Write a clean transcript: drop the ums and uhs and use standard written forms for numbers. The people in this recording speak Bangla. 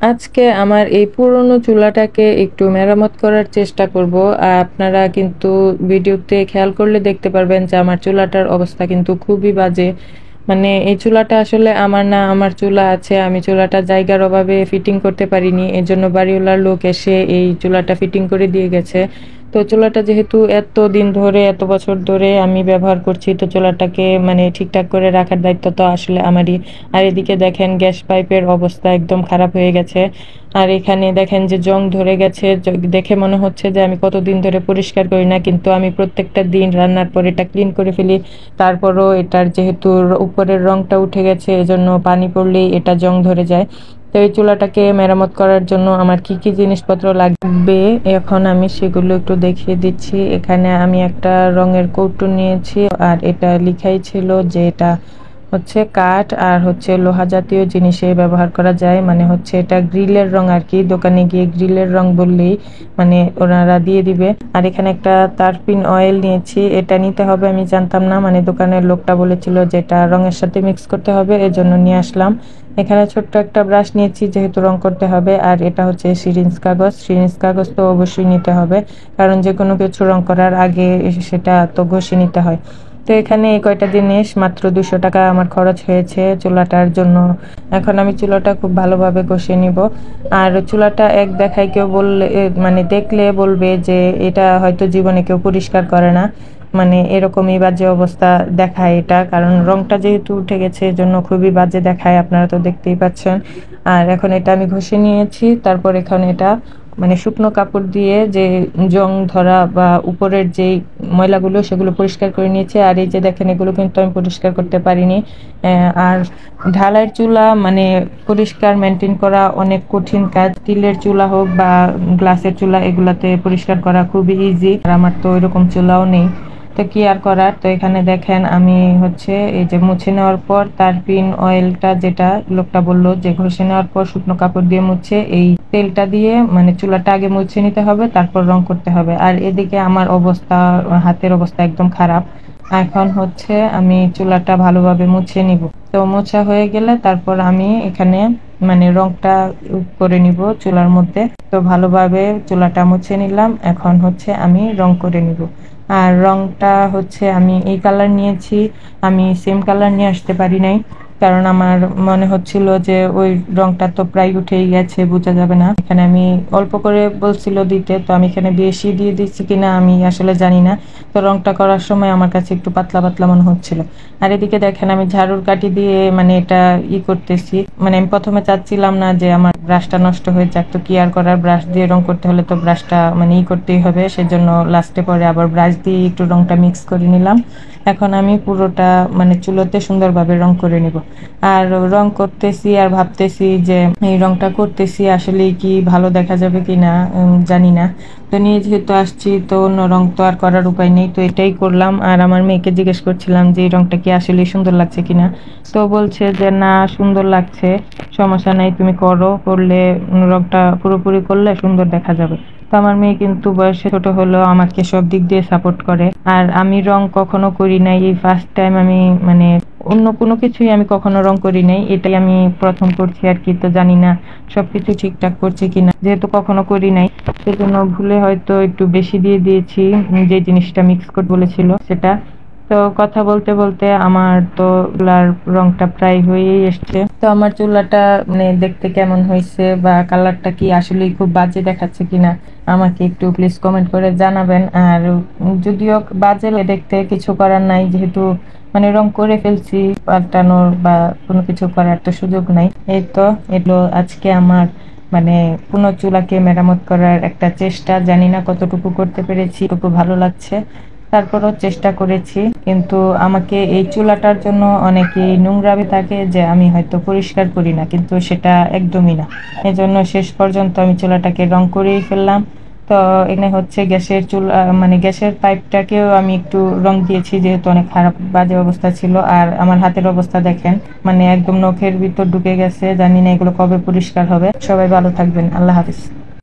আজকে আমার এই পুরনো চুলাটাকে একটু মেরামত করার চেষ্টা করব। আপনারা কিন্তু ভিডিওতে খেয়াল করলে দেখতে পারবেন যে আমার চুলাটার অবস্থা কিন্তু খুবই বাজে। মানে এই চুলাটা আসলে আমার না, আমার চুলা আছে, আমি চুলাটা জায়গার অভাবে ফিটিং করতে পারিনি, এজন্য বাড়িওয়ালার লোক এসে এই চুলাটা ফিটিং করে দিয়ে গেছে। তো চুলাটা যেহেতু এত দিন ধরে, এত বছর ধরে আমি ব্যবহার করছি, তো চুলাটাকে মানে ঠিকঠাক করে রাখার দায়িত্ব তো আসলে আমারই। আর এদিকে দেখেন গ্যাস পাইপের অবস্থা একদম খারাপ হয়ে গেছে। আর এখানে দেখেন যে জং ধরে গেছে, দেখে মনে হচ্ছে যে আমি কতদিন ধরে পরিষ্কার করি না, কিন্তু আমি প্রত্যেকটা দিন রান্নার পর এটা ক্লিন করে ফেলি। তারপরও এটার যেহেতু উপরের রংটা উঠে গেছে, এজন্য পানি পড়লেই এটা জং ধরে যায়। তো এই চুলাটাকে মেরামত করার জন্য আমার কি কি জিনিসপত্র লাগবে এখন আমি সেগুলো একটু দেখিয়ে দিচ্ছি। এখানে আমি একটা রঙের কৌটো নিয়েছি, আর এটা লিখাই ছিল যে এটা হচ্ছে কাঠ আর হচ্ছে লোহা জাতীয় জিনিসে ব্যবহার করা যায়। মানে হচ্ছে এটা গ্রিলের রং আর কি, দোকানে গিয়ে গ্রিলের রং বললেই মানে ওনারা দিয়ে দিবে। আর এখানে একটা তারপিন অয়েল নিয়েছি, এটা নিতে হবে আমি জানতাম না, মানে দোকানের লোকটা বলেছিল যে এটা রঙের সাথে মিক্স করতে হবে, এজন্য নিয়ে আসলাম। এখানে ছোট্ট একটা ব্রাশ নিয়েছি যেহেতু রং করতে হবে। আর এটা হচ্ছে সিরিঞ্জ কাগজ, সিরিঞ্জ কাগজ তো অবশ্যই নিতে হবে, কারণ যে কোনো কিছু রং করার আগে সেটা তো ঘষে নিতে হয়। তো এখানে এই কয়টা জিনিস মাত্র 200 টাকা আমার খরচ হয়েছে চুলাটার জন্য। এখন আমি চুলাটা খুব ভালোভাবে ঘষে নিব। আর চুলাটা এক দেখায় কেউ বললে মানে দেখলে বলবে যে এটা হয়তো জীবনে কেউ পরিষ্কার করে না, মানে এরকমই বাজে অবস্থা দেখায় এটা, কারণ রংটা যেহেতু উঠে গেছে এজন্য খুবই বাজে দেখায়, আপনারা তো দেখতেই পাচ্ছেন। আর এখন এটা আমি ঘষে নিয়েছি, তারপর এখন এটা মানে শুকনো কাপড় দিয়ে যে জং ধরা বা উপরের যে ময়লাগুলো সেগুলো পরিষ্কার করে নিয়েছি। আর এই যে দেখেন এগুলো কিন্তু আমি পরিষ্কার করতে পারিনি। আর ঢালাইয়ের চুলা মানে পরিষ্কার মেনটেন করা অনেক কঠিন কাজ। স্টিলের চুলা হোক বা গ্লাসের চুলা, এগুলাতে পরিষ্কার করা খুবই ইজি, আর আমার তো ওইরকম চুলাও নেই, তো কি আর করার। তো এখানে দেখেন আমি হচ্ছে এই যে মুছে নেওয়ার পর তারপিন অয়েলটা, যেটা লোকটা বললো যে ঘষে নেওয়ার পর শুকনো কাপড় দিয়ে মুছে এই তেলটা দিয়ে মানে চুলাটা আগে মুছে নিতে হবে, তারপর রং করতে হবে। আর এদিকে আমার অবস্থা, হাতের অবস্থা একদম খারাপ। এখন হচ্ছে আমি চুলাটা ভালোভাবে মুছে নিব। তো মোছা হয়ে গেলে তারপর আমি এখানে মানে রংটা করে নিব চুলার মধ্যে। তো ভালোভাবে চুলাটা মুছে নিলাম, এখন হচ্ছে আমি রং করে নিব। আর রংটা হচ্ছে আমি এই কালার নিয়েছি, আমি সেম কালার নিয়ে আসতে পারি নাই, কারণ আমার মনে হচ্ছিল যে ওই রংটা তো প্রায় উঠেই গেছে, বোঝা যাবে না। এখানে আমি অল্প করে বলছিল দিতে, তো আমি এখানে বেশি দিয়ে দিচ্ছি কিনা আমি আসলে জানি না। তো রংটা করার সময় আমার কাছে একটু পাতলা পাতলা মনে হচ্ছিল। আর এদিকে দেখেন আমি ঝাড়ুর কাঠি দিয়ে মানে এটা করতেছি। মানে আমি প্রথমে চাচ্ছিলাম না যে আমার ব্রাশটা নষ্ট হয়ে যাক, তো কি আর করার, ব্রাশ দিয়ে রং করতে হলে তো ব্রাশটা মানে করতেই হবে, সেজন্য লাস্টে পরে আবার ব্রাশ দিয়ে একটু রংটা মিক্স করে নিলাম। এখন আমি পুরোটা মানে চুলোতে সুন্দরভাবে রং করে নিব। আর রং করতেছি আর ভাবতেছি যে এই রংটা করতেছি আসলে কি ভালো দেখা যাবে কিনা জানি না। তো নিয়ে যেহেতু আসছি, তো অন্য রং তো আর করার উপায় নেই, তো এটাই করলাম। আর আমার মেয়েকে জিজ্ঞেস করছিলাম যে এই রংটা কি আসলে সুন্দর লাগছে কিনা, তো বলছে যে না সুন্দর লাগছে, সমস্যা নাই, তুমি করো, করলে রংটা পুরোপুরি করলে সুন্দর দেখা যাবে। তো আমার মেয়ে কিন্তু বয়সে ছোট হলেও আমাকে সব দিক দিয়ে সাপোর্ট করে। আর আমি রং কখনো করি নাই, এই ফার্স্ট টাইম আমি মানে অন্য কোনো কিছুই আমি কখনো রং করি নাই, এটাই আমি প্রথম করছি আর কি। তো জানি না সবকিছু ঠিকঠাক করছি কিনা, যেহেতু কখনো করি নাই সেজন্য ভুলে হয়তো একটু বেশি দিয়ে দিয়েছি যে জিনিসটা মিক্স করতে বলেছিল সেটা। তো কথা বলতে বলতে আমার তো চুলার রংটা প্রায় হয়েই এসছে। তো আমার চুলাটা মানে দেখতে কেমন হয়েছে বা কালারটা কি আসলে খুব বাজে দেখাচ্ছে কিনা আমাকে একটু প্লিজ কমেন্ট করে জানাবেন। আর যদিও বাজে দেখতে কিছু করার নাই, যেহেতু মানে রং করে ফেলছি, পাল্টানোর বা কোনো কিছু করার তো সুযোগ নাই। এই তো এলো আজকে আমার মানে পুরনো চুলাকে মেরামত করার একটা চেষ্টা, জানি না কতটুকু করতে পেরেছি, কতটুকু ভালো লাগছে, তারপরও চেষ্টা করেছি। কিন্তু আমাকে এই চুলাটার জন্য অনেকেই নোংরামি থাকে যে আমি হয়তো পরিষ্কার করি না, কিন্তু সেটা একদমই না। এজন্য শেষ পর্যন্ত আমি চুলাটাকে রং করেই ফেললাম। তো এখানে হচ্ছে গ্যাসের চুলা মানে গ্যাসের পাইপটাকেও আমি একটু রং দিয়েছি, যেহেতু অনেক খারাপ বাজে অবস্থা ছিল। আর আমার হাতের অবস্থা দেখেন, মানে একদম নখের ভিতর ঢুকে গেছে, জানি না এগুলো কবে পরিষ্কার হবে। সবাই ভালো থাকবেন, আল্লাহ হাফিজ।